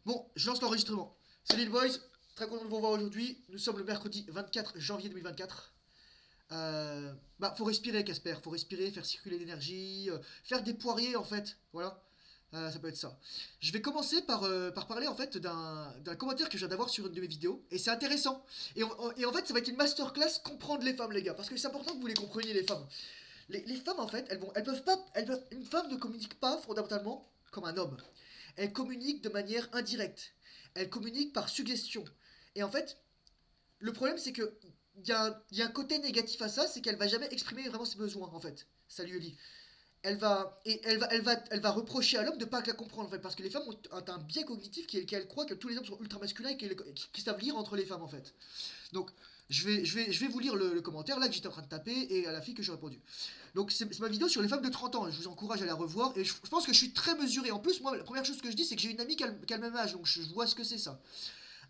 Bon, je lance l'enregistrement. Salut les boys, très content de vous revoir aujourd'hui. Nous sommes le mercredi 24 janvier 2024. Faut respirer, Casper. Faut respirer, faire circuler l'énergie, faire des poiriers en fait. Voilà. Ça peut être ça. Je vais commencer par parler en fait d'un commentaire que je viens d'avoir sur une de mes vidéos. Et c'est intéressant. Et en fait, ça va être une masterclass comprendre les femmes, les gars. Parce que c'est important que vous les compreniez, les femmes. Les femmes, en fait, elles peuvent pas. Une femme ne communique pas fondamentalement comme un homme. Elle communique de manière indirecte. Elle communique par suggestion. Et en fait, le problème, c'est que il y a un côté négatif à ça, c'est qu'elle va jamais exprimer vraiment ses besoins, en fait. Ça lui lit. Elle va reprocher à l'homme de pas la comprendre, en fait, parce que les femmes ont un biais cognitif qu'elles croient que tous les hommes sont ultra masculins et qu'ils savent lire entre les femmes, en fait. Donc, je vais vous lire le commentaire là que j'étais en train de taper et à la fille que j'ai répondu. Donc c'est ma vidéo sur les femmes de 30 ans. Je vous encourage à la revoir et je pense que je suis très mesuré. En plus, moi, la première chose que je dis, c'est que j'ai une amie qui a le même âge, donc je vois ce que c'est ça.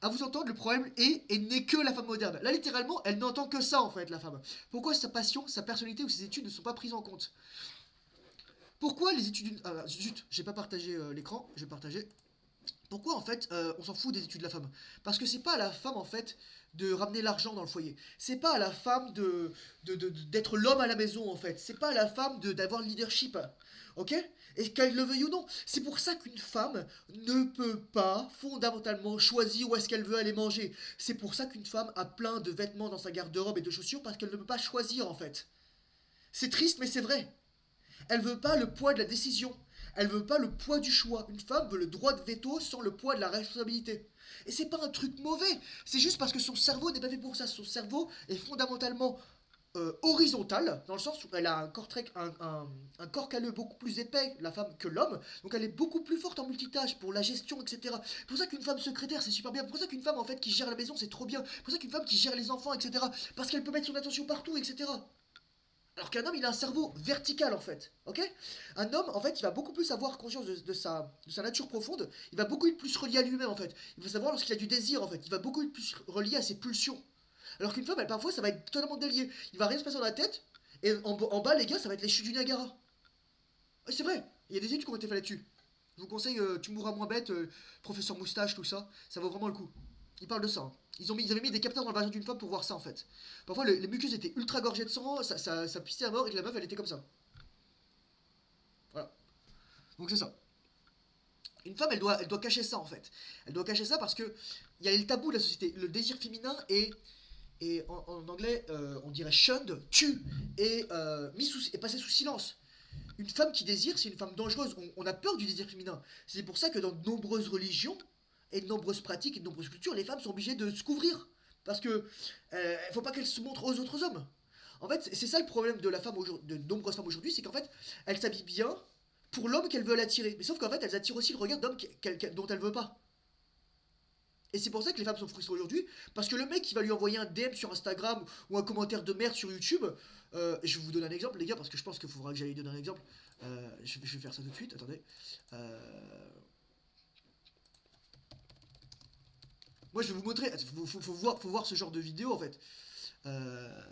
À vous entendre, le problème est et n'est que la femme moderne. Là, littéralement, elle n'entend que ça en fait, la femme. Pourquoi sa passion, sa personnalité ou ses études ne sont pas prises en compte? Pourquoi les études. Ah, zut, j'ai pas partagé l'écran, je vais partager. Pourquoi en fait on s'en fout des études de la femme? Parce que c'est pas à la femme en fait de ramener l'argent dans le foyer. C'est pas à la femme d'être l'homme à la maison en fait. C'est pas à la femme d'avoir le leadership. Ok? Et qu'elle le veuille ou non. C'est pour ça qu'une femme ne peut pas fondamentalement choisir où est-ce qu'elle veut aller manger. C'est pour ça qu'une femme a plein de vêtements dans sa garde-robe et de chaussures parce qu'elle ne peut pas choisir en fait. C'est triste mais c'est vrai. Elle veut pas le poids de la décision. Elle veut pas le poids du choix. Une femme veut le droit de veto sans le poids de la responsabilité. Et c'est pas un truc mauvais. C'est juste parce que son cerveau n'est pas fait pour ça. Son cerveau est fondamentalement horizontal, dans le sens où elle a un corps calleux beaucoup plus épais, la femme, que l'homme. Donc elle est beaucoup plus forte en multitâche pour la gestion, etc. C'est pour ça qu'une femme secrétaire, c'est super bien. C'est pour ça qu'une femme, en fait, qui gère la maison, c'est trop bien. C'est pour ça qu'une femme qui gère les enfants, etc. Parce qu'elle peut mettre son attention partout, etc. Alors qu'un homme, il a un cerveau vertical en fait, ok? Un homme, en fait, il va beaucoup plus avoir conscience de sa nature profonde, il va beaucoup plus se relier à lui-même en fait. Il va savoir lorsqu'il a du désir en fait, il va beaucoup plus relier à ses pulsions. Alors qu'une femme, elle, parfois, ça va être totalement délié. Il va rien se passer dans la tête, et en bas, les gars, ça va être les chutes du Niagara. Et c'est vrai, il y a des études qui ont été faites là-dessus. Je vous conseille Tu mourras moins bête, Professeur Moustache, tout ça, ça vaut vraiment le coup. Ils parlent de ça, hein. Ils avaient mis des capteurs dans le vagin d'une femme pour voir ça en fait. Parfois les muqueuses étaient ultra gorgées de sang, ça pissait à mort et que la meuf elle était comme ça. Voilà. Donc c'est ça. Une femme elle doit cacher ça en fait. Elle doit cacher ça parce que il y a le tabou de la société. Le désir féminin est en anglais on dirait shunned, tue et passé sous silence. Une femme qui désire, c'est une femme dangereuse. On a peur du désir féminin. C'est pour ça que dans de nombreuses religions et de nombreuses pratiques et de nombreuses cultures, les femmes sont obligées de se couvrir. Parce que faut pas qu'elles se montrent aux autres hommes. En fait, c'est ça le problème de la femme de nombreuses femmes aujourd'hui, c'est qu'en fait, elles s'habillent bien pour l'homme qu'elles veulent attirer. Mais sauf qu'en fait, elles attirent aussi le regard d'hommes dont elles veulent pas. Et c'est pour ça que les femmes sont frustrées aujourd'hui, parce que le mec qui va lui envoyer un DM sur Instagram ou un commentaire de merde sur YouTube, je vais vous donner un exemple les gars, parce que je pense qu'il faudra que j'aille donner un exemple. Je vais faire ça tout de suite, attendez. Moi je vais vous montrer, faut voir ce genre de vidéo en fait. Euh,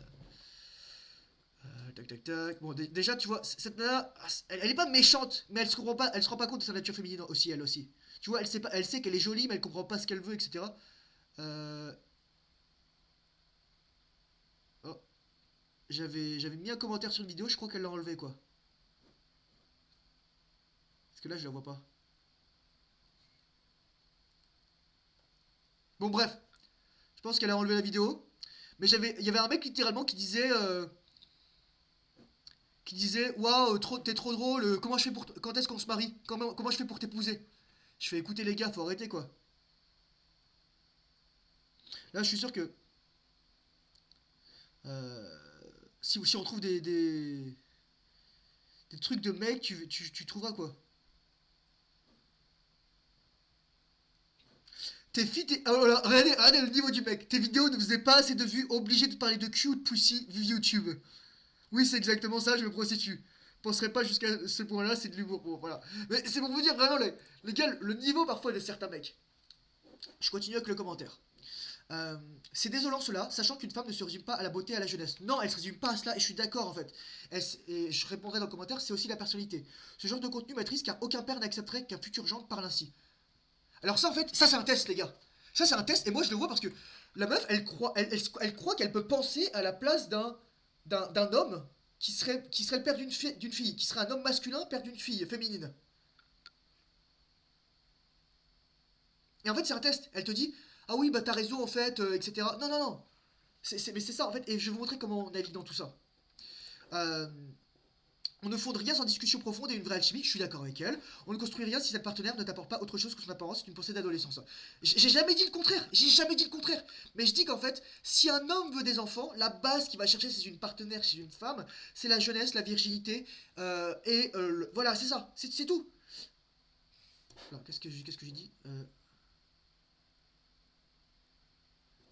tac tac tac. Bon déjà tu vois, cette nana, elle est pas méchante, mais elle se rend pas compte de sa nature féminine aussi, elle aussi. Tu vois, elle sait qu'elle est jolie, mais elle comprend pas ce qu'elle veut, etc. Euh, oh, j'avais mis un commentaire sur une vidéo, je crois qu'elle l'a enlevé quoi. Parce que là je la vois pas. Bon bref, je pense qu'elle a enlevé la vidéo. Mais il y avait un mec littéralement qui disait waouh t'es trop drôle, comment je fais pour quand est-ce qu'on se marie, comment je fais pour t'épouser. Je fais écouter les gars, faut arrêter quoi. Là je suis sûr que euh, si on trouve des trucs de mecs, tu trouveras quoi. Tes filles, oh là, regardez le niveau du mec. Tes vidéos ne faisaient pas assez de vues, obligé de parler de cul ou de pussy vu YouTube. Oui, c'est exactement ça, je me prostitue. Penserais pas jusqu'à ce point-là, c'est de l'humour. Bon, voilà. Mais c'est pour vous dire vraiment, les gars, le niveau parfois de certains mecs. Je continue avec le commentaire. C'est désolant cela, sachant qu'une femme ne se résume pas à la beauté et à la jeunesse. Non, elle se résume pas à cela, et je suis d'accord en fait. Et je répondrai dans le commentaire, c'est aussi la personnalité. Ce genre de contenu m'attriste car aucun père n'accepterait qu'un futur gendre parle ainsi. Alors ça en fait, ça c'est un test les gars. Ça c'est un test et moi je le vois parce que la meuf elle croit qu'elle peut penser à la place d'un homme qui serait le père d'une fille, qui serait un homme masculin, père d'une fille féminine. Et en fait c'est un test. Elle te dit ah oui bah t'as raison en fait, etc. Non non non. Mais c'est ça en fait et je vais vous montrer comment on navigue dans tout ça. Euh, On ne fonde rien sans discussion profonde et une vraie alchimie, je suis d'accord avec elle. On ne construit rien si cette partenaire ne t'apporte pas autre chose que son apparence, c'est une pensée d'adolescence. J'ai jamais dit le contraire, j'ai jamais dit le contraire. Mais je dis qu'en fait, si un homme veut des enfants, la base qu'il va chercher chez une partenaire, chez une femme, c'est la jeunesse, la virginité, voilà, c'est ça, c'est tout. Alors, qu'est-ce que j'ai dit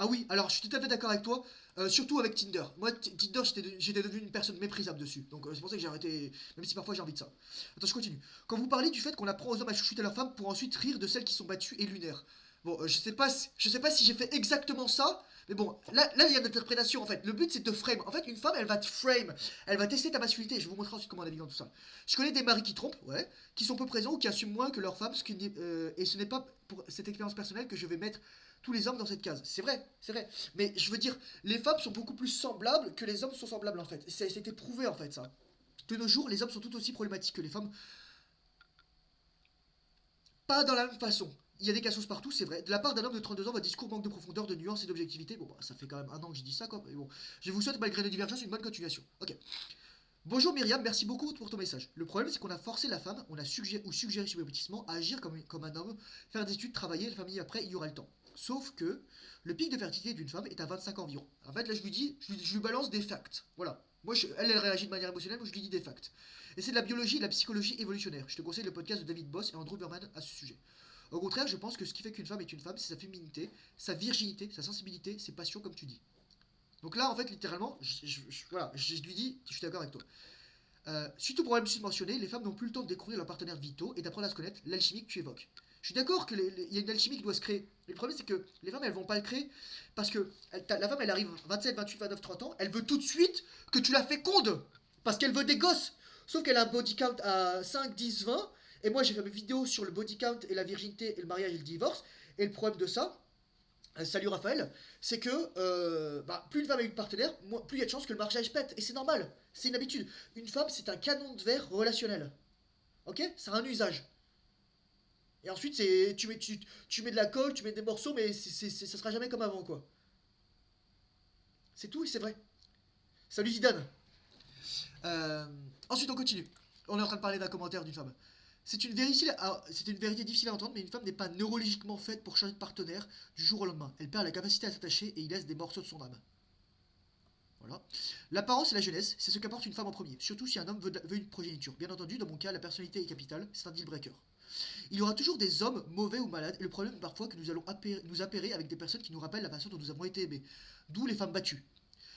Ah oui, alors je suis tout à fait d'accord avec toi, surtout avec Tinder. Moi, Tinder, j'étais devenu une personne méprisable dessus. Donc c'est pour ça que j'ai arrêté, même si parfois j'ai envie de ça. Attends, je continue. Quand vous parlez du fait qu'on apprend aux hommes à chouchouter leurs femmes pour ensuite rire de celles qui sont battues et lunaires. Bon, je sais pas si j'ai fait exactement ça, mais bon, là il y a une interprétation en fait. Le but c'est de te frame. En fait, une femme, elle va te frame, elle va tester ta masculinité. Je vais vous montrer ensuite comment on navigue dans tout ça. Je connais des maris qui trompent, ouais, qui sont peu présents ou qui assument moins que leurs femmes, et ce n'est pas pour cette expérience personnelle que je vais mettre tous les hommes dans cette case. C'est vrai, c'est vrai. Mais je veux dire, les femmes sont beaucoup plus semblables que les hommes sont semblables en fait. C'était prouvé en fait ça. De nos jours, les hommes sont tout aussi problématiques que les femmes, pas dans la même façon. Il y a des cassos partout, c'est vrai. De la part d'un homme de 32 ans, votre discours manque de profondeur, de nuance et d'objectivité. Bon, bah, ça fait quand même un an que je dis ça, quoi. Mais bon, je vous souhaite, malgré nos divergences, une bonne continuation. Ok. Bonjour Myriam, merci beaucoup pour ton message. Le problème, c'est qu'on a forcé la femme, on a suggéré subrepticement à agir comme un homme, faire des études, travailler, la famille après, il y aura le temps. Sauf que le pic de fertilité d'une femme est à 25 ans environ. En fait, là, je lui dis, je lui balance des facts. Voilà. Moi, elle réagit de manière émotionnelle, moi, je lui dis des facts. Et c'est de la biologie et de la psychologie évolutionnaire. Je te conseille le podcast de David Boss et Andrew Berman à ce sujet. Au contraire, je pense que ce qui fait qu'une femme est une femme, c'est sa féminité, sa virginité, sa sensibilité, ses passions, comme tu dis. Donc là, en fait, littéralement, voilà, je lui dis, je suis d'accord avec toi. Suite au problème susmentionné, les femmes n'ont plus le temps de découvrir leurs partenaires vitaux et d'apprendre à se connaître, l'alchimie que tu évoques. Je suis d'accord qu'il y a une alchimie qui doit se créer. Mais le problème, c'est que les femmes, elles vont pas le créer parce que la femme, elle arrive 27, 28, 29, 30 ans, elle veut tout de suite que tu la fécondes parce qu'elle veut des gosses. Sauf qu'elle a un body count à 5, 10, 20. Et moi, j'ai fait mes vidéos sur le body count et la virginité et le mariage et le divorce. Et le problème de ça, salut Raphaël, c'est que plus une femme a une partenaire, plus il y a de chances que le mariage pète. Et c'est normal, c'est une habitude. Une femme, c'est un canon de verre relationnel. Ok. C'est un usage. Et ensuite, tu mets de la colle, tu mets des morceaux, mais ça sera jamais comme avant, quoi. C'est tout et c'est vrai. Salut Zidane. Euh, Ensuite, on continue. On est en train de parler d'un commentaire d'une femme. C'est une vérité difficile à entendre, mais une femme n'est pas neurologiquement faite pour changer de partenaire du jour au lendemain. Elle perd la capacité à s'attacher et il laisse des morceaux de son âme. Voilà. L'apparence et la jeunesse, c'est ce qu'apporte une femme en premier, surtout si un homme veut une progéniture. Bien entendu, dans mon cas, la personnalité est capitale, c'est un deal breaker. Il y aura toujours des hommes mauvais ou malades, et le problème est parfois que nous allons nous appairer avec des personnes qui nous rappellent la façon dont nous avons été aimés. D'où les femmes battues.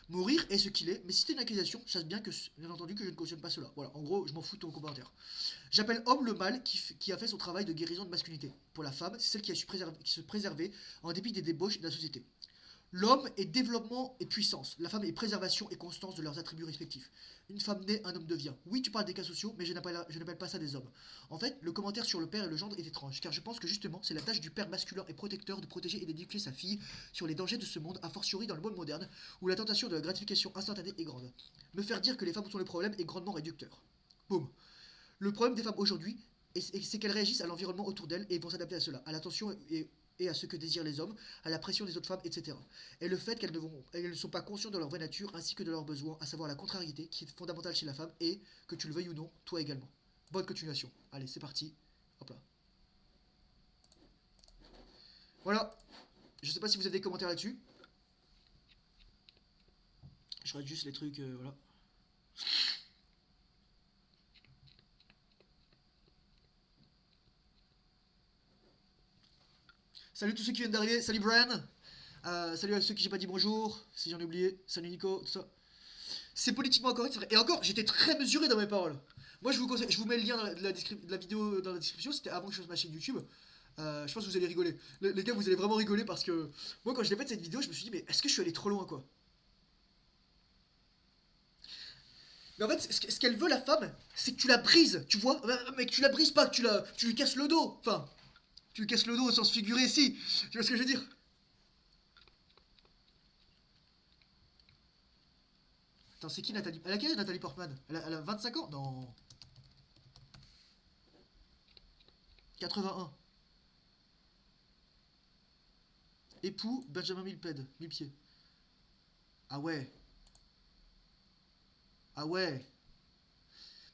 Mourir est ce qu'il est, mais si c'est une accusation, sache bien que, bien entendu, que je ne cautionne pas cela. Voilà, en gros, je m'en fous de ton commentaire. J'appelle homme le mâle qui a fait son travail de guérison de masculinité. Pour la femme, c'est celle qui a su se préserver en dépit des débauches de la société. L'homme est développement et puissance. La femme est préservation et constance de leurs attributs respectifs. Une femme naît, un homme devient. Oui, tu parles des cas sociaux, mais je n'appelle pas ça des hommes. En fait, le commentaire sur le père et le gendre est étrange, car je pense que justement, c'est la tâche du père masculin et protecteur de protéger et d'éduquer sa fille sur les dangers de ce monde, a fortiori dans le monde moderne, où la tentation de la gratification instantanée est grande. Me faire dire que les femmes sont le problème est grandement réducteur. Boum. Le problème des femmes aujourd'hui, c'est qu'elles réagissent à l'environnement autour d'elles et vont s'adapter à cela, à l'attention et à ce que désirent les hommes, à la pression des autres femmes, etc. Et le fait elles ne sont pas conscientes de leur vraie nature ainsi que de leurs besoins, à savoir la contrariété qui est fondamentale chez la femme et, que tu le veuilles ou non, toi également. Bonne continuation. Allez, c'est parti. Hop là. Voilà. Je sais pas si vous avez des commentaires là-dessus. Je regarde juste les trucs, voilà. Salut tous ceux qui viennent d'arriver, salut Brian. Salut à ceux qui j'ai pas dit bonjour, si j'en ai oublié, salut Nico, tout ça. C'est politiquement correct, c'est vrai. Et encore, j'étais très mesuré dans mes paroles. Moi je vous conseille, je vous mets le lien de la vidéo dans la description, c'était avant que je fasse ma chaîne YouTube. Je pense que vous allez rigoler. Les gars, vous allez vraiment rigoler parce que moi quand je l'ai faite cette vidéo, je me suis dit mais est-ce que je suis allé trop loin quoi. Mais en fait, ce qu'elle veut la femme, c'est que tu la brises, tu vois. Mais que tu la brises pas, que tu lui casses le dos. Enfin, Tu lui casses le dos au sens figuré, si. Tu vois ce que je veux dire? Attends, c'est qui Nathalie? Elle a quel âge Nathalie Portman? Elle a 25 ans? Non. 81. Époux Benjamin Millepied. Ah ouais. Ah ouais.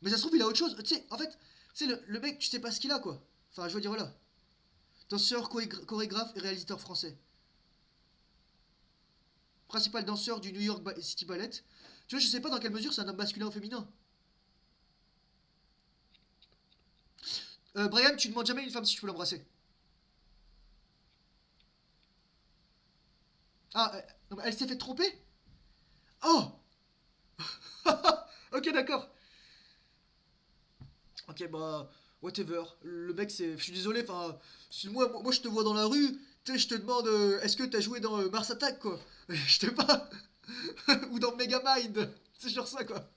Mais ça se trouve, il a autre chose. Tu sais, en fait, tu sais, le mec, tu sais pas ce qu'il a, quoi. Enfin, je veux dire, voilà. Danseur, chorégraphe et réalisateur français. Principal danseur du New York City Ballet. Tu vois, je sais pas dans quelle mesure c'est un homme masculin ou féminin. Brian, tu demandes jamais à une femme si tu peux l'embrasser. Ah, non, elle s'est fait tromper. Oh. Ok, d'accord. Ok, bah, whatever. Le mec, c'est. Je suis désolé, enfin. Moi, je te vois dans la rue, tu sais, je te demande est-ce que t'as joué dans Mars Attack, quoi. Je sais pas. Ou dans Megamind. C'est genre ça, quoi.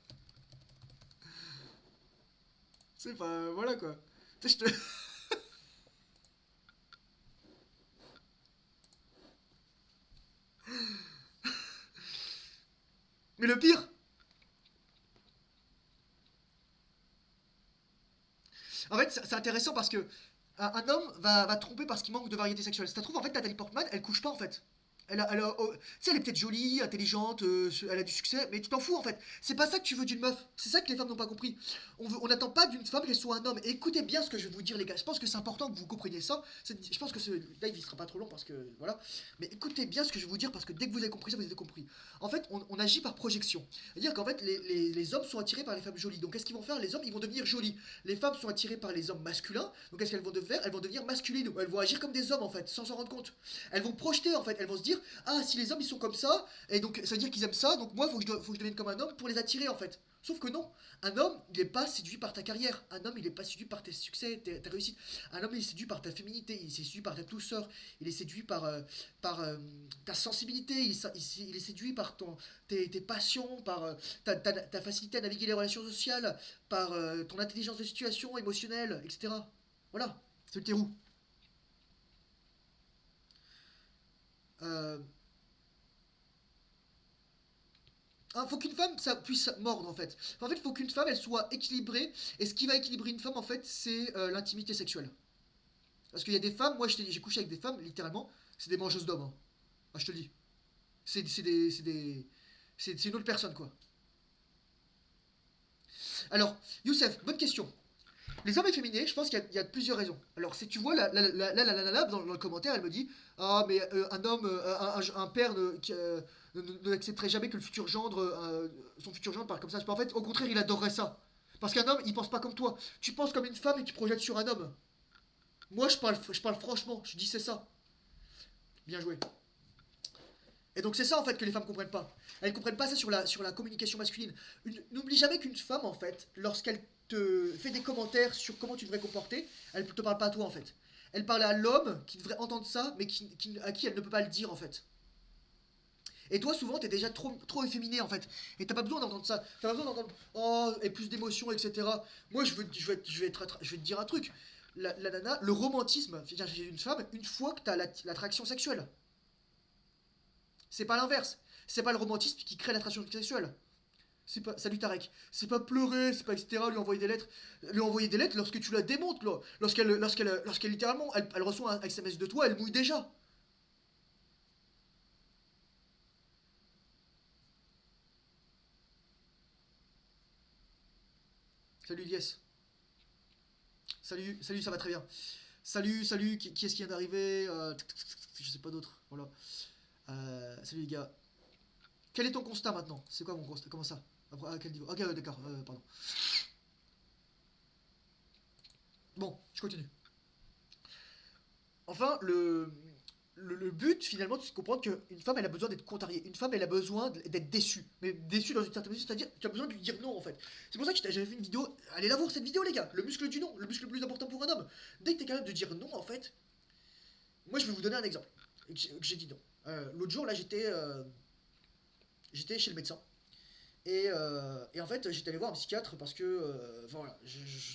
C'est pas. Voilà, quoi. Tu sais, je te. Mais le pire. En fait, c'est intéressant parce que un homme va tromper parce qu'il manque de variété sexuelle. Si ça trouve, en fait, Nathalie Portman, elle couche pas, en fait. Tu sais, elle est peut-être jolie, intelligente, elle a du succès, mais tu t'en fous en fait. C'est pas ça que tu veux d'une meuf. C'est ça que les femmes n'ont pas compris. On n'attend pas d'une femme qu'elle soit un homme. Et écoutez bien ce que je vais vous dire, les gars. Je pense que c'est important que vous compreniez ça. Je pense que ce live il sera pas trop long parce que voilà. Mais écoutez bien ce que je vais vous dire parce que dès que vous avez compris ça, vous avez compris. En fait, on agit par projection. C'est-à-dire qu'en fait, les hommes sont attirés par les femmes jolies. Donc qu'est-ce qu'ils vont faire? Les hommes, ils vont devenir jolis. Les femmes sont attirées par les hommes masculins. Donc qu'est-ce qu'elles vont faire? Elles vont devenir masculines. Elles vont agir comme des hommes en fait, sans s'en rendre compte. Elles vont projeter en fait. Elles vont se dire ah, si les hommes ils sont comme ça, et donc ça veut dire qu'ils aiment ça, donc moi faut que je devienne comme un homme pour les attirer en fait. Sauf que non, un homme il est pas séduit par ta carrière, un homme il est pas séduit par tes succès, tes réussites, un homme il est séduit par ta féminité, il est séduit par ta douceur, il est séduit par ta sensibilité, il est séduit par tes passions, par ta facilité à naviguer les relations sociales, par ton intelligence de situation émotionnelle, etc. Voilà, c'est le terreau. Euh, faut qu'une femme ça puisse mordre en fait. En fait, il faut qu'une femme elle soit équilibrée. Et ce qui va équilibrer une femme en fait, c'est l'intimité sexuelle. Parce qu'il y a des femmes, moi j'ai couché avec des femmes, littéralement, c'est des mangeuses d'hommes, hein. Ah, je te le dis. C'est une autre personne quoi. Alors, Youssef, bonne question. Les hommes efféminés, je pense qu'il y a plusieurs raisons. Alors, si tu vois, dans le commentaire, elle me dit ah, mais un homme, un père n'accepterait jamais que le futur gendre, son futur gendre parle comme ça. En fait, au contraire, il adorerait ça. Parce qu'un homme, il pense pas comme toi. Tu penses comme une femme et tu projettes sur un homme. Moi, je parle franchement, je dis c'est ça. Bien joué. Et donc, c'est ça en fait que les femmes comprennent pas. Elles comprennent pas ça sur la communication masculine. N'oublie jamais qu'une femme, en fait, lorsqu'elle te fait des commentaires sur comment tu devrais comporter, elle te parle pas à toi en fait. Elle parle à l'homme qui devrait entendre ça, mais à qui elle ne peut pas le dire en fait. Et toi, souvent, t'es déjà trop efféminé en fait. Et t'as pas besoin d'entendre ça. T'as pas besoin d'entendre oh, et plus d'émotions, etc. Moi, je vais te dire un truc. La nana, le romantisme, c'est-à-dire chez une femme, une fois que t'as l'attraction sexuelle. C'est pas l'inverse. C'est pas le romantisme qui crée l'attraction sexuelle. C'est pas. Salut Tarek. C'est pas pleurer, c'est pas etc. Lui envoyer des lettres. Lui envoyer des lettres lorsque tu la démontes, là. Lorsqu'elle littéralement, elle reçoit un SMS de toi, elle mouille déjà. Salut Lies. Salut, ça va très bien. Salut, qui est-ce qui vient d'arriver je sais pas d'autre. Voilà. Salut les gars. Quel est ton constat maintenant? C'est quoi mon constat? Comment ça? À quel niveau? Ok, d'accord, pardon. Bon, je continue. Enfin, le but finalement, c'est de comprendre qu'une femme elle a besoin d'être contrariée. Une femme elle a besoin d'être déçue. Mais déçue dans une certaine mesure, c'est-à-dire tu as besoin de lui dire non en fait. C'est pour ça que j'avais fait une vidéo. Allez la voir cette vidéo, les gars. Le muscle du non, le muscle le plus important pour un homme. Dès que tu es capable de dire non en fait, moi je vais vous donner un exemple. Que j'ai dit non. L'autre jour là j'étais chez le médecin. Et en fait, j'étais allé voir un psychiatre parce que voilà,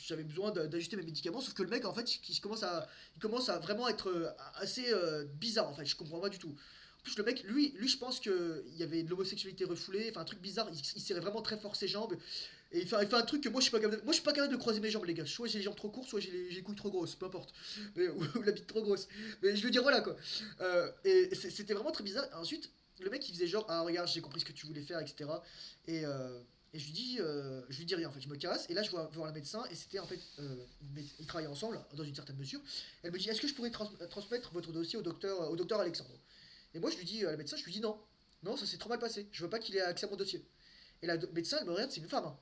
j'avais besoin d'ajuster mes médicaments. Sauf que le mec, en fait, il commence à vraiment être assez bizarre. En fait, je comprends pas du tout. En plus, le mec, lui, je pense que il y avait de l'homosexualité refoulée, enfin un truc bizarre. Il serrait vraiment très fort ses jambes. Et il fait un truc que moi je suis pas capable de, moi je suis pas capable de croiser mes jambes, les gars. Soit j'ai les jambes trop courtes, soit j'ai les couilles trop grosses, peu importe. Ou la bite trop grosse. Mais je veux dire, voilà quoi. Et c'était vraiment très bizarre. Ensuite, le mec il faisait genre, ah regarde, j'ai compris ce que tu voulais faire, etc. Et, euh, et je lui dis rien en fait, je me casse. Et là je vois voir la médecin et c'était en fait, ils travaillaient ensemble dans une certaine mesure. Elle me dit, est-ce que je pourrais transmettre votre dossier au docteur Alexandre. Et moi je lui dis à la médecin, je lui dis non, non ça s'est trop mal passé. Je veux pas qu'il ait accès à mon dossier. Et la médecin elle me regarde, c'est une femme, hein.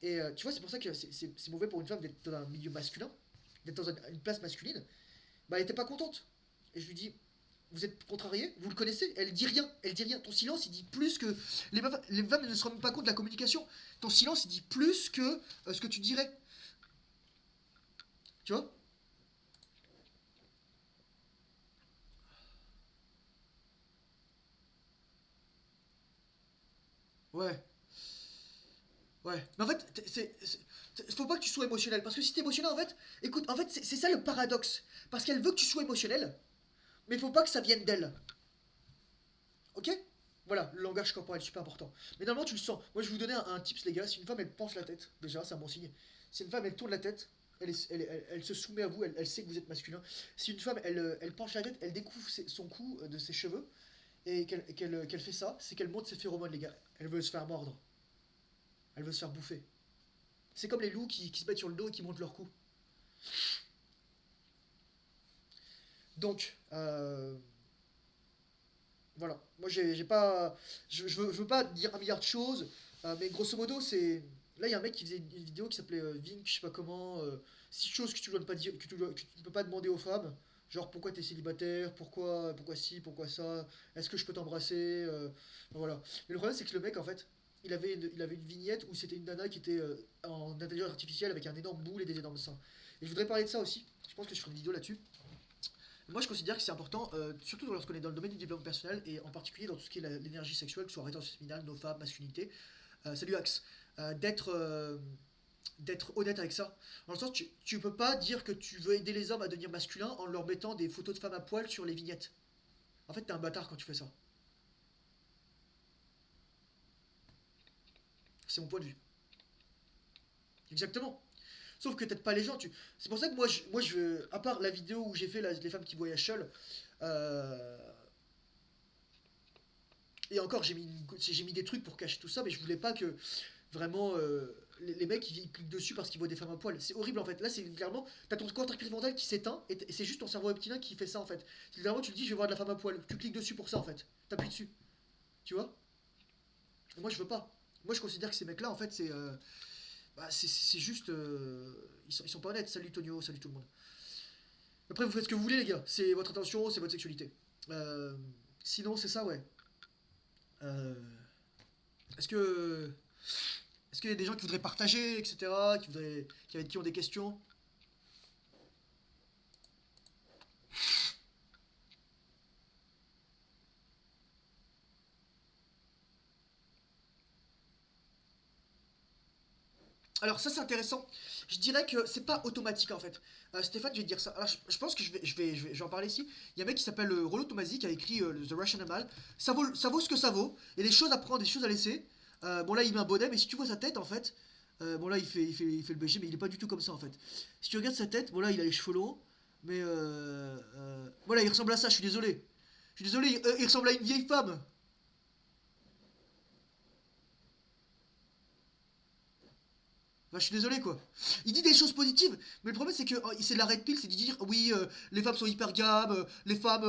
Et tu vois, c'est pour ça que c'est mauvais pour une femme d'être dans un milieu masculin, d'être dans une place masculine. Bah, elle était pas contente. Et je lui dis, vous êtes contrarié, vous le connaissez. Elle dit rien, elle dit rien. Ton silence, il dit plus que. Les femmes ne se rendent même pas compte de la communication. Ton silence, il dit plus que ce que tu dirais. Tu vois. Ouais, ouais. Mais en fait, faut pas que tu sois émotionnel. Parce que si t'es émotionnel, en fait, écoute, en fait, c'est ça le paradoxe. Parce qu'elle veut que tu sois émotionnel, mais faut pas que ça vienne d'elle. Ok. Voilà, le langage corporel est super important. Mais normalement, tu le sens. Moi, je vais vous donner un tips, les gars. Si une femme, elle penche la tête, déjà, c'est un bon signe. Si une femme, elle tourne la tête, elle se soumet à vous, elle sait que vous êtes masculin. Si une femme, elle penche la tête, elle découvre son cou de ses cheveux, et qu'elle fait ça, c'est qu'elle monte ses phéromones, les gars. Elle veut se faire mordre. Elle veut se faire bouffer. C'est comme les loups qui se mettent sur le dos et qui montent leur cou. Donc, voilà. Moi, j'ai pas. Je veux pas dire un milliard de choses, mais grosso modo, c'est. Là, il y a un mec qui faisait une vidéo qui s'appelait Vink, je sais pas comment. 6 choses que tu dois pas dire, que tu ne peux pas demander aux femmes. Genre, pourquoi t'es célibataire, pourquoi ci, pourquoi ça, est-ce que je peux t'embrasser, voilà. Mais le problème, c'est que le mec, en fait, il avait une vignette où c'était une nana qui était en intelligence artificielle avec un énorme boule et des énormes seins. Et je voudrais parler de ça aussi. Je pense que je ferai une vidéo là-dessus. Moi, je considère que c'est important, surtout lorsqu'on est dans le domaine du développement personnel et en particulier dans tout ce qui est l'énergie sexuelle, que ce soit rétention séminale, no femmes, masculinité. Salut Axe. D'être honnête avec ça. Dans le sens, tu peux pas dire que tu veux aider les hommes à devenir masculins en leur mettant des photos de femmes à poil sur les vignettes. En fait, t'es un bâtard quand tu fais ça. C'est mon point de vue. Exactement. Sauf que t'aides pas les gens. C'est pour ça que à part la vidéo où j'ai fait les femmes qui voyagent seules, euh, et encore, j'ai mis des trucs pour cacher tout ça, mais je voulais pas que vraiment les mecs ils cliquent dessus parce qu'ils voient des femmes à poil. C'est horrible en fait. Là, c'est clairement, t'as ton cortex préfrontal qui s'éteint et c'est juste ton cerveau reptilien qui fait ça en fait. C'est littéralement, tu te dis, je vais voir de la femme à poil. Tu cliques dessus pour ça en fait. T'appuies dessus. Tu vois. Et moi, je veux pas. Moi, je considère que ces mecs-là, en fait, c'est juste. Ils sont pas honnêtes. Salut Tonio, salut tout le monde. Après, vous faites ce que vous voulez, les gars. C'est votre attention, c'est votre sexualité. Euh, Sinon, c'est ça, ouais. Euh, Est-ce que. Est-ce qu'il y a des gens qui voudraient partager, etc., qui ont des questions? Alors ça c'est intéressant. Je dirais que c'est pas automatique en fait. Stéphane, je vais te dire ça. Alors, je pense que je vais en parler ici. Il y a un mec qui s'appelle Rollo Tomasi qui a écrit The Russian Animal. Ça vaut ce que ça vaut. Il y a des choses à prendre, des choses à laisser. Bon là il met un bonnet, mais si tu vois sa tête en fait, bon là il fait le BG, mais il est pas du tout comme ça en fait. Si tu regardes sa tête, bon là il a les cheveux longs, mais voilà il ressemble à ça. Je suis désolé. Je suis désolé, il ressemble à une vieille femme. Bah, je suis désolé quoi. Il dit des choses positives, mais le problème c'est que c'est de la red pill, c'est de dire oui, les femmes sont hyper gammes, les femmes,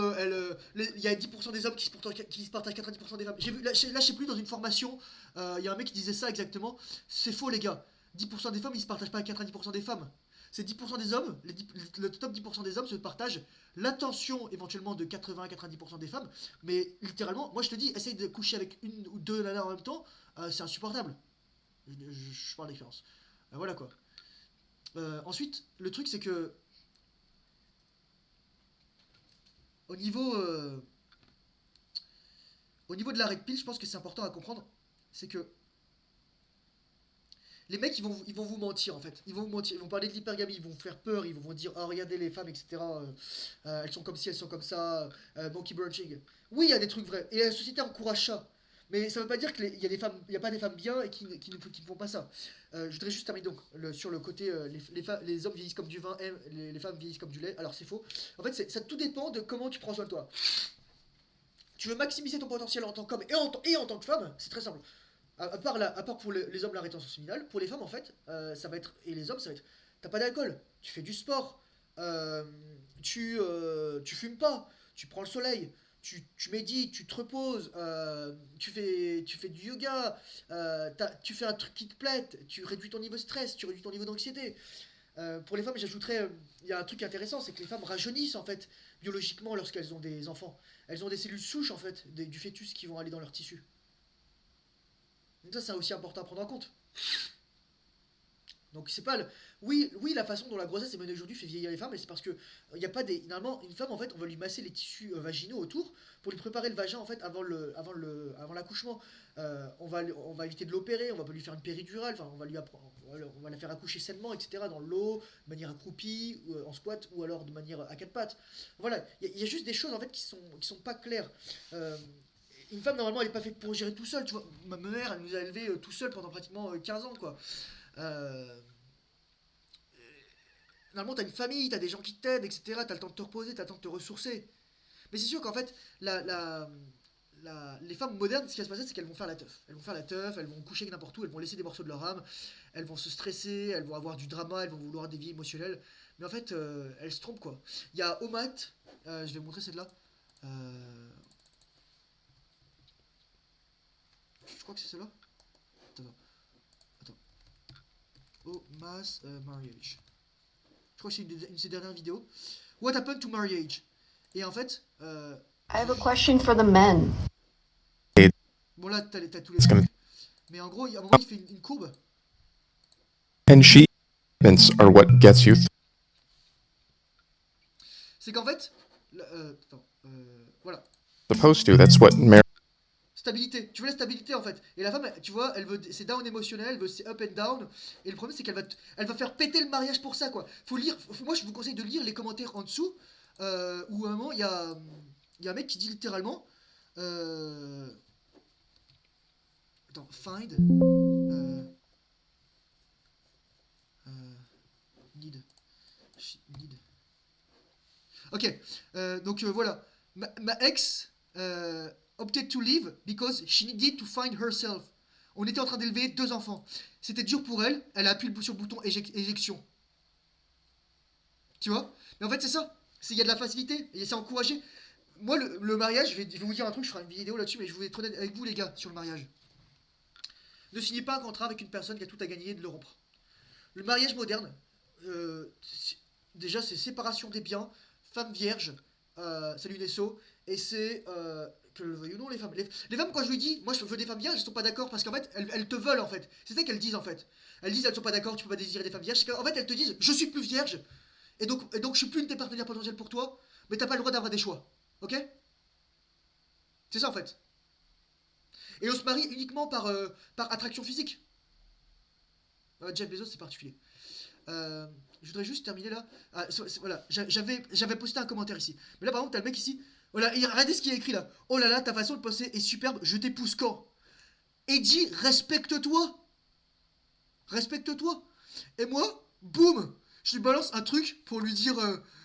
il y a 10% des hommes qui se partagent 90% des femmes. J'ai vu, là, je sais plus, dans une formation, il y a un mec qui disait ça exactement. C'est faux les gars. 10% des femmes ils se partagent pas avec 90% des femmes. C'est 10% des hommes, le top 10% des hommes se partagent l'attention éventuellement de 80-90% des femmes, mais littéralement, moi je te dis, essaye de coucher avec une ou deux nanas en même temps, c'est insupportable. Je parle d'expérience. Voilà quoi. Ensuite, le truc c'est que au niveau, au niveau de la red pill, je pense que c'est important à comprendre. C'est que Les mecs, ils vont vous mentir en fait. Ils vont vous mentir. Ils vont parler de l'hypergamie, ils vont vous faire peur, ils vont vous dire, oh regardez les femmes, etc. Elles sont comme ci, elles sont comme ça. Monkey branching. Oui, il y a des trucs vrais. Et la société encourage ça. Mais ça veut pas dire qu'il y a des femmes, il y a pas des femmes bien et qui ne font pas ça. Je voudrais juste terminer donc sur le côté les hommes vieillissent comme du vin, les femmes vieillissent comme du lait. Alors c'est faux. En fait, ça tout dépend de comment tu prends soin de toi. Tu veux maximiser ton potentiel en tant qu'homme et en tant que femme, c'est très simple. À part pour les hommes la rétention séminale, pour les femmes en fait, ça va être et les hommes ça va être t'as pas d'alcool, tu fais du sport, euh, tu fumes pas, tu prends le soleil, tu médites, tu te reposes, tu fais du yoga, tu fais un truc qui te plaît, tu réduis ton niveau de stress, tu réduis ton niveau d'anxiété. Pour les femmes, j'ajouterais, il y a un truc intéressant, c'est que les femmes rajeunissent en fait biologiquement lorsqu'elles ont des enfants. Elles ont des cellules souches en fait du fœtus qui vont aller dans leur tissu. Donc ça, c'est aussi important à prendre en compte. Donc c'est pas le... Oui, oui, la façon dont la grossesse est menée aujourd'hui fait vieillir les femmes, mais c'est parce que il y a pas des... Normalement, une femme, en fait, on va lui masser les tissus vaginaux autour pour lui préparer le vagin, en fait, avant l'accouchement. On va éviter de l'opérer, on va pas lui faire une péridurale, enfin, on va la faire accoucher sainement, etc., dans l'eau, de manière accroupie, en squat, ou alors de manière à quatre pattes. Voilà, il y a juste des choses, en fait, qui sont pas claires. Euh, une femme, normalement, elle est pas faite pour gérer tout seul, tu vois. Ma mère, elle nous a élevés tout seul pendant pratiquement 15 ans, quoi. Euh, Normalement, t'as une famille, t'as des gens qui t'aident, etc. T'as le temps de te reposer, t'as le temps de te ressourcer. Mais c'est sûr qu'en fait, les femmes modernes, ce qui va se passer, c'est qu'elles vont faire la teuf. Elles vont faire la teuf, elles vont coucher avec n'importe où, elles vont laisser des morceaux de leur âme, elles vont se stresser, elles vont avoir du drama, elles vont vouloir des vies émotionnelles. Mais en fait, elles se trompent quoi. Il y a Omat, je vais vous montrer celle-là. Euh, je crois que c'est celle-là. Attends, attends. Oh, Mass Marriage. Je crois que c'est une de ses dernières vidéos. What happened to marriage? Et en fait, I have a question for the men. bon là, t'as tous les trucs. Mais en gros, à un moment, il fait une courbe. And she are what gets you C'est qu'en fait, attends, voilà. supposed to. That's what marriage. Stabilité. Tu veux la stabilité en fait. Et la femme, tu vois, elle veut c'est down émotionnel, elle veut c'est up and down. Et le problème c'est elle va faire péter le mariage pour ça quoi. Faut lire. Moi je vous conseille de lire les commentaires en dessous. Où à un moment il y a un mec qui dit littéralement. Attends, find. Euh, need. Need. Ok. Donc voilà. Ma ex opted to leave because she needed to find herself. On était en train d'élever 2 enfants. C'était dur pour elle. Elle a appuyé sur le bouton éjection. Tu vois? Mais en fait, c'est ça. Il y a de la facilité. Et c'est encouragé. Moi, le mariage, je vais vous dire un truc. Je ferai une vidéo là-dessus. Mais je voulais être honnête avec vous, les gars, sur le mariage. Ne signez pas un contrat avec une personne qui a tout à gagner de le rompre. Le mariage moderne, déjà, c'est séparation des biens, femme vierge, c'est l'UNESCO, et c'est que le veuille ou non, les femmes. Les femmes, quand je lui dis, moi je veux des femmes vierges, elles sont pas d'accord parce qu'en fait, elles te veulent en fait. C'est ça qu'elles disent en fait. Elles disent, elles sont pas d'accord, tu peux pas désirer des femmes vierges. C'est qu'en fait, elles te disent, je suis plus vierge, et donc je suis plus une de tes partenaires potentiels pour toi, mais t'as pas le droit d'avoir des choix. Ok? C'est ça en fait. Et on se marie uniquement par attraction physique. Jeff Bezos, c'est particulier. Euh, je voudrais juste terminer là. Ah, voilà, j'avais posté un commentaire ici. Mais là, par exemple, t'as le mec ici. Voilà, regardez ce qu'il a écrit là. Oh là là, ta façon de poster est superbe, je t'épouse quand? Et dit, respecte-toi. Respecte-toi. Et moi, boum, je lui balance un truc pour lui dire,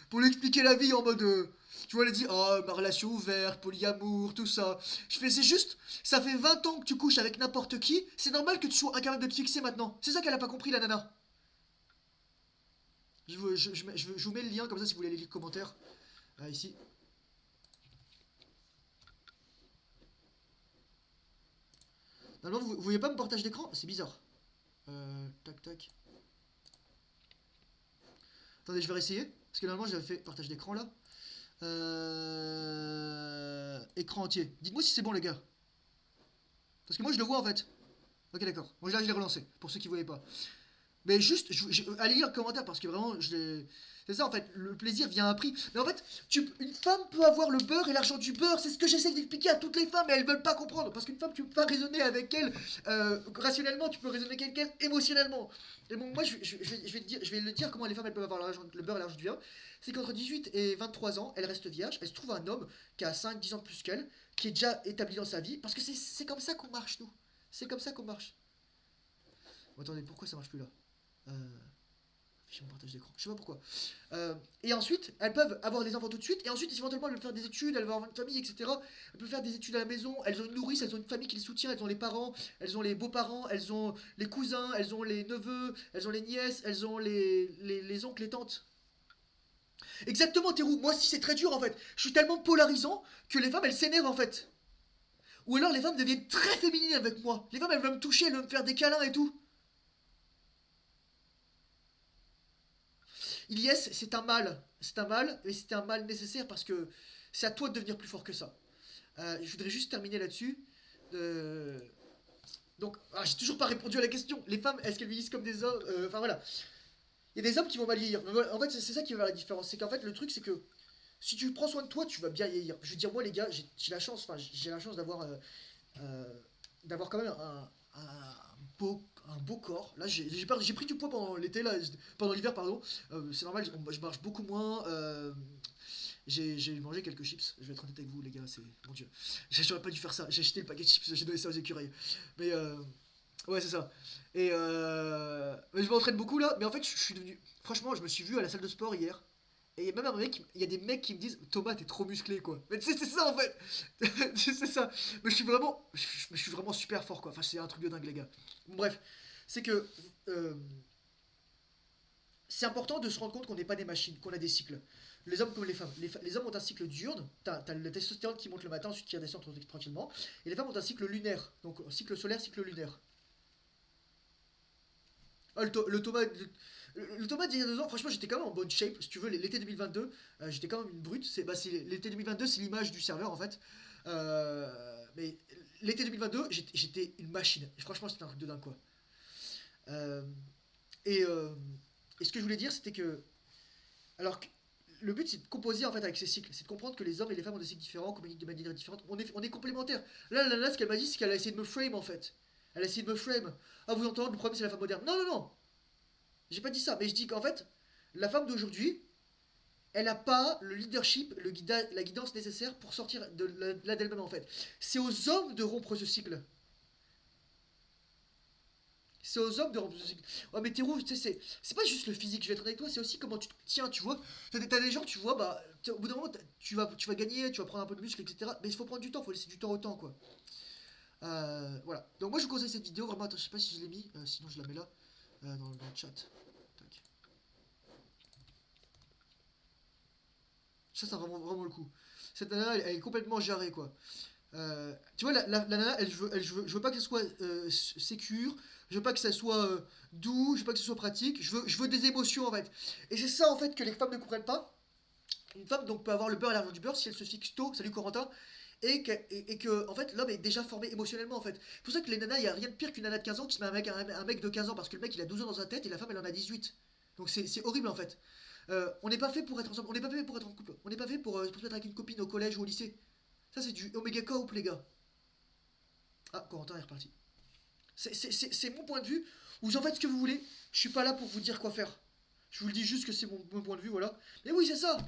pour lui expliquer la vie en mode, tu vois, elle dit, oh, ma relation ouverte, polyamour, tout ça. Je fais, c'est juste, ça fait 20 ans que tu couches avec n'importe qui, c'est normal que tu sois incapable de te fixer maintenant. C'est ça qu'elle a pas compris, la nana. Je vous mets le lien comme ça si vous voulez aller lire le commentaire. Ici. Normalement, vous voyez pas mon partage d'écran? C'est bizarre. Tac tac. Attendez, je vais réessayer. Parce que normalement, j'avais fait partage d'écran là. Écran entier. Dites-moi si c'est bon, les gars. Parce que moi, je le vois en fait. Ok, d'accord. Moi, là, je l'ai relancé. Pour ceux qui ne voyaient pas. Mais juste, allez lire le commentaire parce que vraiment, c'est ça en fait, le plaisir vient à un prix. Mais en fait, une femme peut avoir le beurre et l'argent du beurre, c'est ce que j'essaie d'expliquer à toutes les femmes, mais elles veulent pas comprendre. Parce qu'une femme, tu peux pas raisonner avec elle rationnellement, tu peux raisonner avec elle émotionnellement. Et bon, moi, je vais le dire comment les femmes elles peuvent avoir le beurre et l'argent du beurre. C'est qu'entre 18 et 23 ans, elles restent vierges, elles se trouvent un homme qui a 5-10 ans de plus qu'elle, qui est déjà établi dans sa vie, parce que c'est comme ça qu'on marche, nous. C'est comme ça qu'on marche. Bon, attendez, pourquoi ça marche plus là afficher mon partage d'écran. Je sais pas pourquoi. Et ensuite, elles peuvent avoir des enfants tout de suite. Et ensuite, éventuellement, elles peuvent faire des études, elles vont avoir une famille, etc. Elles peuvent faire des études à la maison. Elles ont une nourrice, elles ont une famille qui les soutient. Elles ont les parents, elles ont les beaux-parents, elles ont les cousins, elles ont les neveux, elles ont les nièces, elles ont les oncles, les tantes. Exactement, Théroux. Moi aussi, c'est très dur en fait. Je suis tellement polarisant que les femmes, elles s'énervent en fait. Ou alors les femmes deviennent très féminines avec moi. Les femmes, elles veulent me toucher, elles veulent me faire des câlins et tout. Ilyes, c'est un mal, mais c'est un mal nécessaire parce que c'est à toi de devenir plus fort que ça. Je voudrais juste terminer là-dessus. Euh, Donc, j'ai toujours pas répondu à la question. Les femmes, est-ce qu'elles vieillissent comme des hommes Enfin voilà. Il y a des hommes qui vont mal vieillir. Mais voilà, en fait, c'est ça qui va faire la différence. C'est qu'en fait, le truc, c'est que si tu prends soin de toi, tu vas bien vieillir. Je veux dire, moi, les gars, j'ai la chance, j'ai la chance euh, d'avoir quand même un beau corps. Là, j'ai pris du poids pendant l'été, là, pendant l'hiver, pardon. C'est normal, je marche beaucoup moins. J'ai mangé quelques chips. Je vais être honnête avec vous, les gars. C'est mon Dieu. J'aurais pas dû faire ça. J'ai acheté le paquet de chips. J'ai donné ça aux écureuils. Mais ouais, c'est ça. Et mais je m'entraîne beaucoup là. Mais en fait, je suis devenu. Franchement, je me suis vu à la salle de sport hier. Et il y a même il y a des mecs qui me disent Thomas, t'es trop musclé quoi. Mais tu sais, c'est ça en fait. C'est ça. Mais je suis vraiment super fort quoi. Enfin, c'est un truc de dingue, les gars. Bon, bref, c'est que c'est important de se rendre compte qu'on n'est pas des machines, qu'on a des cycles. Les hommes comme les femmes. Les hommes ont un cycle diurne, t'as le testostérone qui monte le matin, ensuite qui redescend tranquillement. Et les femmes ont un cycle lunaire, donc cycle solaire, cycle lunaire. Ah, le Thomas, le Thomas d'il y a 2 ans, franchement, j'étais quand même en bonne shape. Si tu veux, l'été 2022, j'étais quand même une brute. L'été 2022, c'est l'image du serveur en fait. Mais l'été 2022, j'étais une machine. Et franchement, c'était un truc de dingue quoi. Euh, et, euh, et ce que je voulais dire, c'était que. Alors, le but, c'est de composer en fait avec ces cycles. C'est de comprendre que les hommes et les femmes ont des cycles différents, communiquent de manière différente. On est complémentaires. Là, ce qu'elle m'a dit, c'est qu'elle a essayé de me frame en fait. Elle a essayé de me frame. Ah, vous entendez, le problème, c'est la femme moderne. Non, non, non. J'ai pas dit ça. Mais je dis qu'en fait, la femme d'aujourd'hui, elle n'a pas le leadership, la guidance nécessaire pour sortir là d'elle-même en fait. C'est aux hommes de rompre ce cycle. C'est aux hommes de rompre ce cycle. Oh mais Théro, tu sais, c'est pas juste le physique, je vais être honnête avec toi, c'est aussi comment tu te tiens, tu vois. T'as des gens, tu vois, bah, au bout d'un moment, tu vas gagner, tu vas prendre un peu de muscle, etc. Mais il faut prendre du temps, il faut laisser du temps au temps, quoi. Voilà. Donc moi, je vous conseille cette vidéo, vraiment, attends, je sais pas si je l'ai mis, sinon je la mets là, dans le chat. Tac. Ça vraiment, vraiment le coup. Cette nana, elle est complètement jarrée, quoi. Tu vois, la nana, je veux pas que ce soit sécure, je veux pas que ça soit doux, je veux pas que ce soit pratique, je veux des émotions en fait. Et c'est ça en fait que les femmes ne comprennent pas. Une femme donc peut avoir le beurre et l'argent du beurre si elle se fixe tôt, salut Corentin, et que en fait l'homme est déjà formé émotionnellement en fait. C'est pour ça que les nanas, il y a rien de pire qu'une nana de 15 ans qui se met avec un mec de 15 ans parce que le mec il a 12 ans dans sa tête et la femme elle en a 18. Donc c'est horrible en fait. On n'est pas fait pour être ensemble, on n'est pas fait pour être en couple, on n'est pas fait pour se mettre avec une copine au collège ou au lycée. Ça, c'est du Omega Cope, les gars. Ah, Corentin est reparti. C'est mon point de vue. Vous en faites ce que vous voulez. Je suis pas là pour vous dire quoi faire. Je vous le dis juste que c'est mon point de vue, voilà. Mais oui, c'est ça.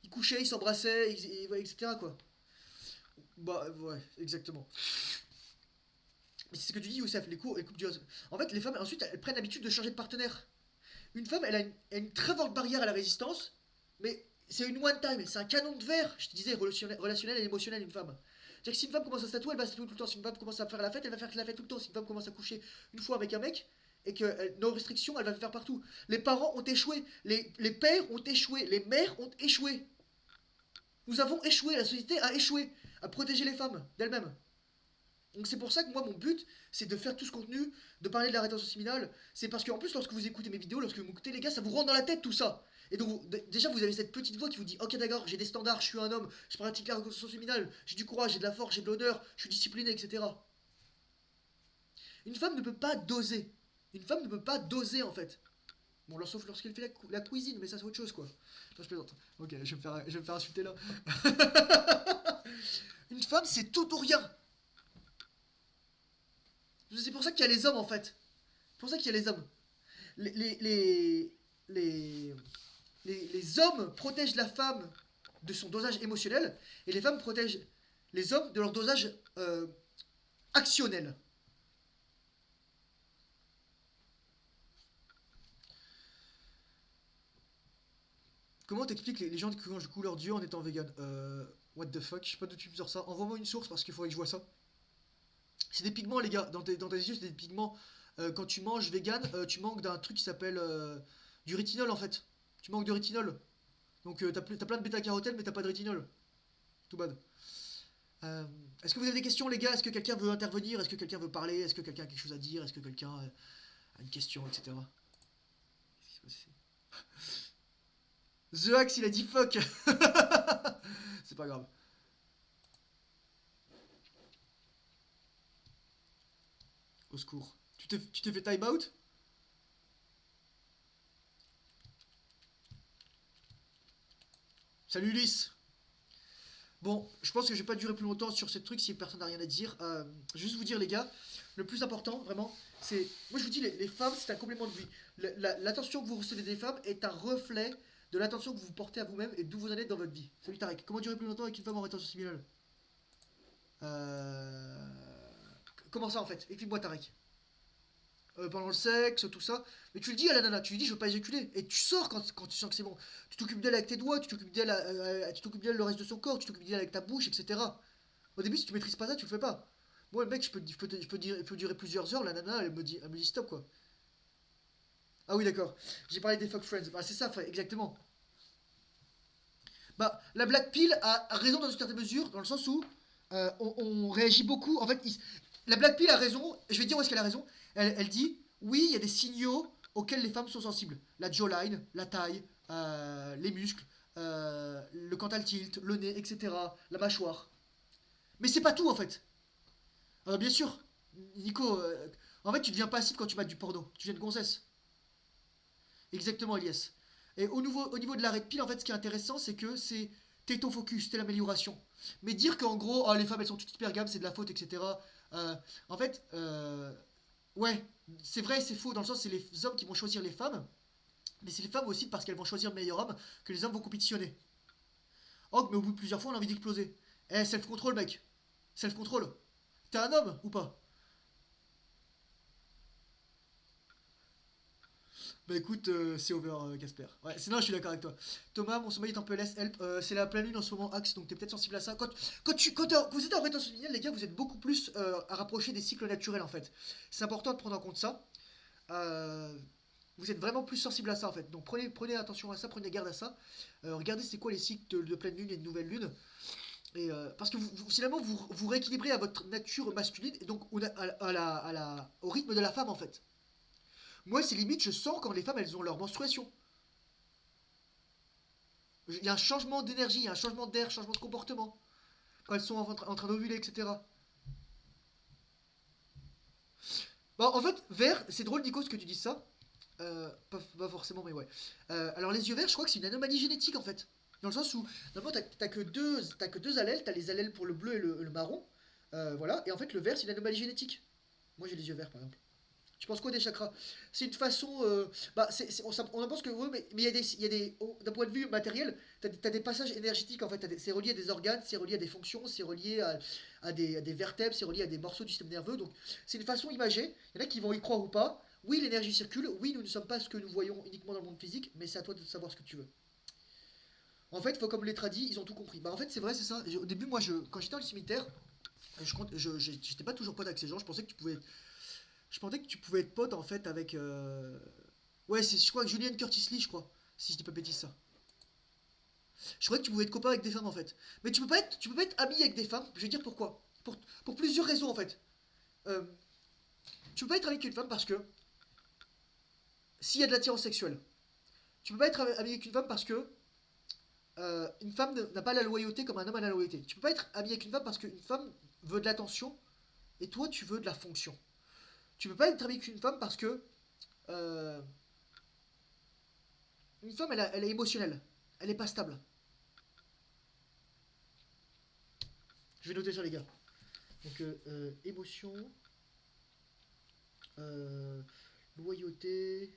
Ils couchaient, ils s'embrassaient, etc. quoi. Bah, ouais, exactement. Mais c'est ce que tu dis, Youssef, les coupes du. En fait, les femmes, ensuite, elles prennent l'habitude de changer de partenaire. Une femme, elle a une très forte barrière à la résistance, mais c'est une one time, c'est un canon de verre, je te disais, relationnel et émotionnel, une femme. C'est-à-dire que si une femme commence à se tatouer, elle va se tatouer tout le temps. Si une femme commence à faire la fête, elle va faire la fête tout le temps. Si une femme commence à coucher une fois avec un mec, et que nos restrictions, elle va le faire partout. Les parents ont échoué, les pères ont échoué, les mères ont échoué. Nous avons échoué, la société a échoué à protéger les femmes d'elles-mêmes. Donc c'est pour ça que moi mon but c'est de faire tout ce contenu, de parler de la rétention séminale, c'est parce qu'en plus lorsque vous écoutez mes vidéos, lorsque vous m'écoutez les gars, ça vous rentre dans la tête tout ça. Et donc déjà vous avez cette petite voix qui vous dit ok d'accord, j'ai des standards, je suis un homme, je pratique la rétention séminale, j'ai du courage, j'ai de la force, j'ai de l'honneur, je suis discipliné, etc. Une femme ne peut pas doser. Une femme ne peut pas doser en fait. Bon, sauf lorsqu'elle fait la cuisine, mais ça c'est autre chose quoi. Non, je plaisante. Ok, je vais me faire insulter là. Une femme c'est tout ou rien. C'est pour ça qu'il y a les hommes en fait. C'est pour ça qu'il y a les hommes. Les, les hommes protègent la femme de son dosage émotionnel et les femmes protègent les hommes de leur dosage actionnel. Comment t'expliques les gens qui mangent couleur d'yeux en étant vegan? What the fuck, je sais pas d'où tu sors ça. Envoie-moi une source parce qu'il faudrait que je vois ça. C'est des pigments, les gars. Dans tes yeux, c'est des pigments. Quand tu manges vegan, tu manques d'un truc qui s'appelle du rétinol en fait. Tu manques de rétinol. Donc t'as plein de bêta-carotène, mais t'as pas de rétinol. Tout bad. Est-ce que vous avez des questions, les gars? Est-ce que quelqu'un veut intervenir? Est-ce que quelqu'un veut parler? Est-ce que quelqu'un a quelque chose à dire? Est-ce que quelqu'un a une question, etc. Qu'est-ce qui se passe ici? The Axe, il a dit fuck. C'est pas grave. Au secours. Tu t'es fait time out? Salut Ulysse. Bon, je pense que je vais pas durer plus longtemps sur ce truc si personne n'a rien à dire. Je vais juste vous dire, les gars, le plus important, vraiment, c'est... Moi, je vous dis, les femmes, c'est un complément de vie. L'attention que vous recevez des femmes est un reflet de l'attention que vous portez à vous-même et d'où vous en êtes dans votre vie. Salut Tarek. Comment durer plus longtemps avec une femme en rétention similaire? Comment ça, en fait? Explique-moi, Tarek. Pendant le sexe, tout ça. Mais tu le dis à la nana, tu lui dis je veux pas éjaculer. Et tu sors quand tu sens que c'est bon. Tu t'occupes d'elle avec tes doigts, tu t'occupes d'elle le reste de son corps, tu t'occupes d'elle avec ta bouche, etc. Au début, si tu maîtrises pas ça, tu le fais pas. Moi, le mec, je peux durer plusieurs heures, la nana, elle me dit stop quoi. Ah oui, d'accord. J'ai parlé des fuck friends. Bah, c'est ça, frère, exactement. Bah, la black pill a raison dans une certaine mesure, dans le sens où on réagit beaucoup. En fait, la black pill a raison, je vais dire où est-ce qu'elle a raison. Elle dit, oui, il y a des signaux auxquels les femmes sont sensibles. La jawline, la taille, les muscles, le cantal tilt, le nez, etc. La mâchoire. Mais c'est pas tout en fait. Bien sûr, Nico, en fait tu deviens passif quand tu mates du porno. Tu deviens une gonzesse. Exactement, Elias. Et au niveau de l'arrêt de pile, en fait, ce qui est intéressant, c'est que t'es ton focus, t'es l'amélioration. Mais dire qu'en gros, oh, les femmes elles sont toutes hyper gammes, c'est de la faute, etc. En fait, ouais, c'est vrai, c'est faux, dans le sens c'est les hommes qui vont choisir les femmes, mais c'est les femmes aussi parce qu'elles vont choisir le meilleur homme que les hommes vont compétitionner. Oh, mais au bout de plusieurs fois, on a envie d'exploser. Eh, self-control, mec. Self-control. T'es un homme ou pas? Bah écoute, c'est over, Casper. Ouais, sinon je suis d'accord avec toi. Thomas, mon sommeil est un peu less help. C'est la pleine lune en ce moment, Axe, donc t'es peut-être sensible à ça. Quand vous êtes en rétention linéaire, les gars, vous êtes beaucoup plus à rapprocher des cycles naturels en fait. C'est important de prendre en compte ça. Vous êtes vraiment plus sensible à ça en fait. Donc prenez attention à ça, prenez garde à ça. Regardez c'est quoi les cycles de pleine lune et de nouvelle lune. Et parce que finalement vous rééquilibrez à votre nature masculine et donc au rythme de la femme en fait. Moi, c'est limite, je sens quand les femmes elles ont leur menstruation. Il y a un changement d'énergie, il y a un changement d'air, changement de comportement. Quand elles sont en train d'ovuler, etc. Bon, en fait, vert, c'est drôle, Nico, ce que tu dis ça. Pas forcément, mais ouais. Alors, les yeux verts, je crois que c'est une anomalie génétique en fait. Dans le sens où, normalement, t'as que deux allèles. T'as les allèles pour le bleu et le marron. Voilà. Et en fait, le vert, c'est une anomalie génétique. Moi, j'ai les yeux verts, par exemple. Tu penses quoi des chakras? C'est une façon. Bah, on en pense que oui, mais d'un point de vue matériel, t'as des passages énergétiques en fait. C'est relié à des organes, c'est relié à des fonctions, c'est relié à des vertèbres, c'est relié à des morceaux du système nerveux. Donc, c'est une façon imagée. Il y en a qui vont y croire ou pas. Oui, l'énergie circule. Oui, nous ne sommes pas ce que nous voyons uniquement dans le monde physique, mais c'est à toi de savoir ce que tu veux. En fait, faut comme les tradis, ils ont tout compris. Bah, en fait, c'est vrai, c'est ça. Au début, moi, quand j'étais dans le cimetière, j'étais pas toujours pote avec ces gens. Je pensais que tu pouvais être pote en fait avec. Ouais, je crois que Julian Curtis Lee, je crois. Si je dis pas de bêtises, ça. Je croyais que tu pouvais être copain avec des femmes en fait. Mais tu peux pas être ami avec des femmes. Je vais dire pourquoi. Pour plusieurs raisons en fait. Euh, tu peux pas être ami avec une femme parce que. S'il y a de l'attirance sexuelle. Tu peux pas être ami avec une femme parce que. Une femme n'a pas la loyauté comme un homme a la loyauté. Tu peux pas être ami avec une femme parce qu'une femme veut de l'attention et toi tu veux de la fonction. Tu peux pas être ami avec une femme parce que Euh, une femme, elle est émotionnelle. Elle est pas stable. Je vais noter ça, les gars. Donc, émotion, euh, loyauté,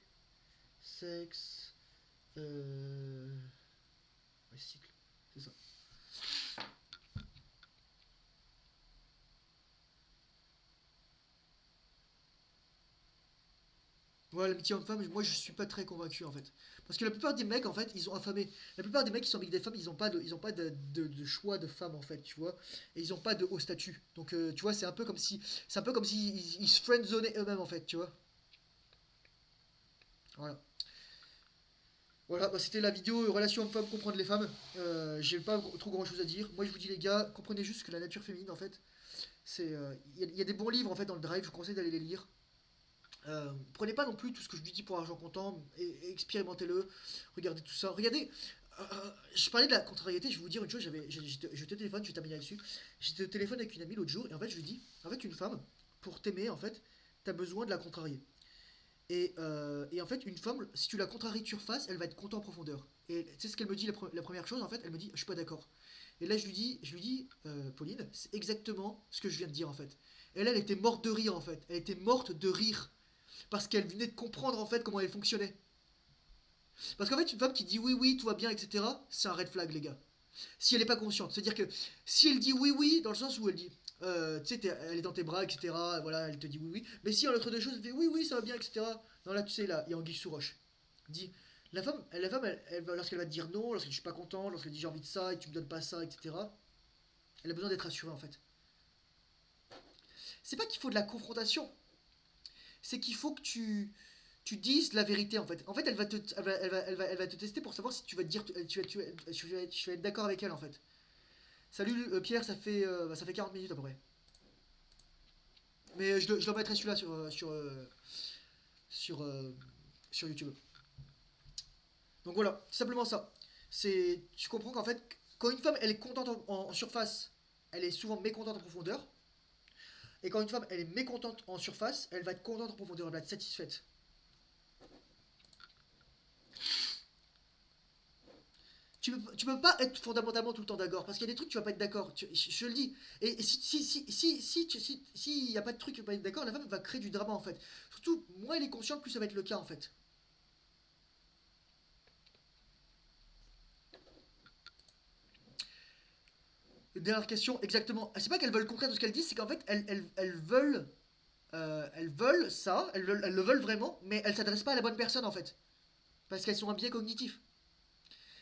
sexe, ouais, cycle, c'est ça. Ouais, l'amitié homme-femme, moi je suis pas très convaincu en fait. Parce que la plupart des mecs en fait, ils ont affamé. La plupart des mecs qui sont avec des femmes, ils ont pas de choix de femmes en fait, tu vois. Et ils ont pas de haut statut. Donc tu vois, c'est un peu comme si ils se friendzonaient eux-mêmes en fait, tu vois. Voilà. Voilà, bah, c'était la vidéo relation homme-femme, comprendre les femmes. J'ai pas trop grand chose à dire. Moi je vous dis les gars, comprenez juste que la nature féminine en fait, c'est y a des bons livres en fait dans le drive, je vous conseille d'aller les lire. Prenez pas non plus tout ce que je vous dis pour argent comptant, et expérimentez-le, regardez tout ça. Regardez, je parlais de la contrariété, je vais vous dire une chose, j'étais au téléphone, je vais terminer là-dessus. J'étais au téléphone avec une amie l'autre jour, et en fait je lui dis, en fait une femme, pour t'aimer, en fait, t'as besoin de la contrarier. Et en fait, une femme, si tu la contraries de surface, elle va être contente en profondeur. Et tu sais ce qu'elle me dit la première chose, en fait, elle me dit, je suis pas d'accord. Et là, je lui dis, Pauline, c'est exactement ce que je viens de dire, en fait. Et là, elle était morte de rire, en fait. Elle était morte de rire parce qu'elle venait de comprendre en fait comment elle fonctionnait. Parce qu'en fait, une femme qui dit oui, oui, tout va bien, etc., c'est un red flag, les gars. Si elle n'est pas consciente, c'est-à-dire que si elle dit oui, oui, dans le sens où elle dit, tu sais, elle est dans tes bras, etc., voilà, elle te dit oui, oui, mais si en l'autre deux choses, elle fait oui, oui, ça va bien, etc., non, là, tu sais, là, il y a anguille sous roche. Dit, lorsqu'elle va te dire non, lorsqu'elle dit je suis pas content, lorsqu'elle dit j'ai envie de ça et tu me donnes pas ça, etc., elle a besoin d'être rassurée en fait. C'est pas qu'il faut de la confrontation, c'est qu'il faut que tu dises la vérité en fait. En fait, elle va te tester pour savoir si tu vas te dire, tu vas être d'accord avec elle en fait. Salut Pierre, ça fait 40 minutes à peu près. Mais je le mettrai celui-là sur, euh, sur YouTube. Donc voilà, c'est simplement ça. Tu comprends qu'en fait, quand une femme elle est contente en surface, elle est souvent mécontente en profondeur. Et quand une femme elle est mécontente en surface, elle va être contente en profondeur, elle va être satisfaite. Tu peux pas être fondamentalement tout le temps d'accord parce qu'il y a des trucs tu vas pas être d'accord, je le dis. Et si y a pas de truc tu vas pas être d'accord, la femme va créer du drama en fait. Surtout moins elle est consciente plus ça va être le cas en fait. Dernière question, exactement. C'est pas qu'elles veulent le contraire de ce qu'elles disent, c'est qu'en fait elles veulent ça, elles le veulent vraiment, mais elles s'adressent pas à la bonne personne en fait, parce qu'elles sont un biais cognitif.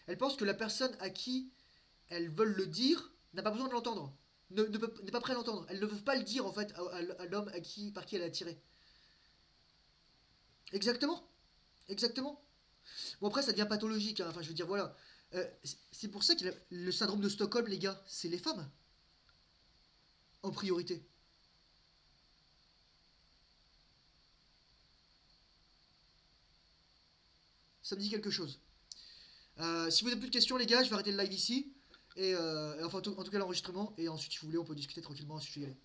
Elles pensent que la personne à qui elles veulent le dire n'a pas besoin de l'entendre, n'est pas prêt à l'entendre. Elles ne peuvent pas le dire en fait à l'homme par qui elle est attirée. Exactement, exactement. Bon après ça devient pathologique, hein. Enfin je veux dire voilà. C'est pour ça que le syndrome de Stockholm les gars, c'est les femmes en priorité. Ça me dit quelque chose. Si vous n'avez plus de questions les gars, je vais arrêter le live ici. Et enfin en tout cas l'enregistrement. Et ensuite si vous voulez on peut discuter tranquillement si je suis y aller.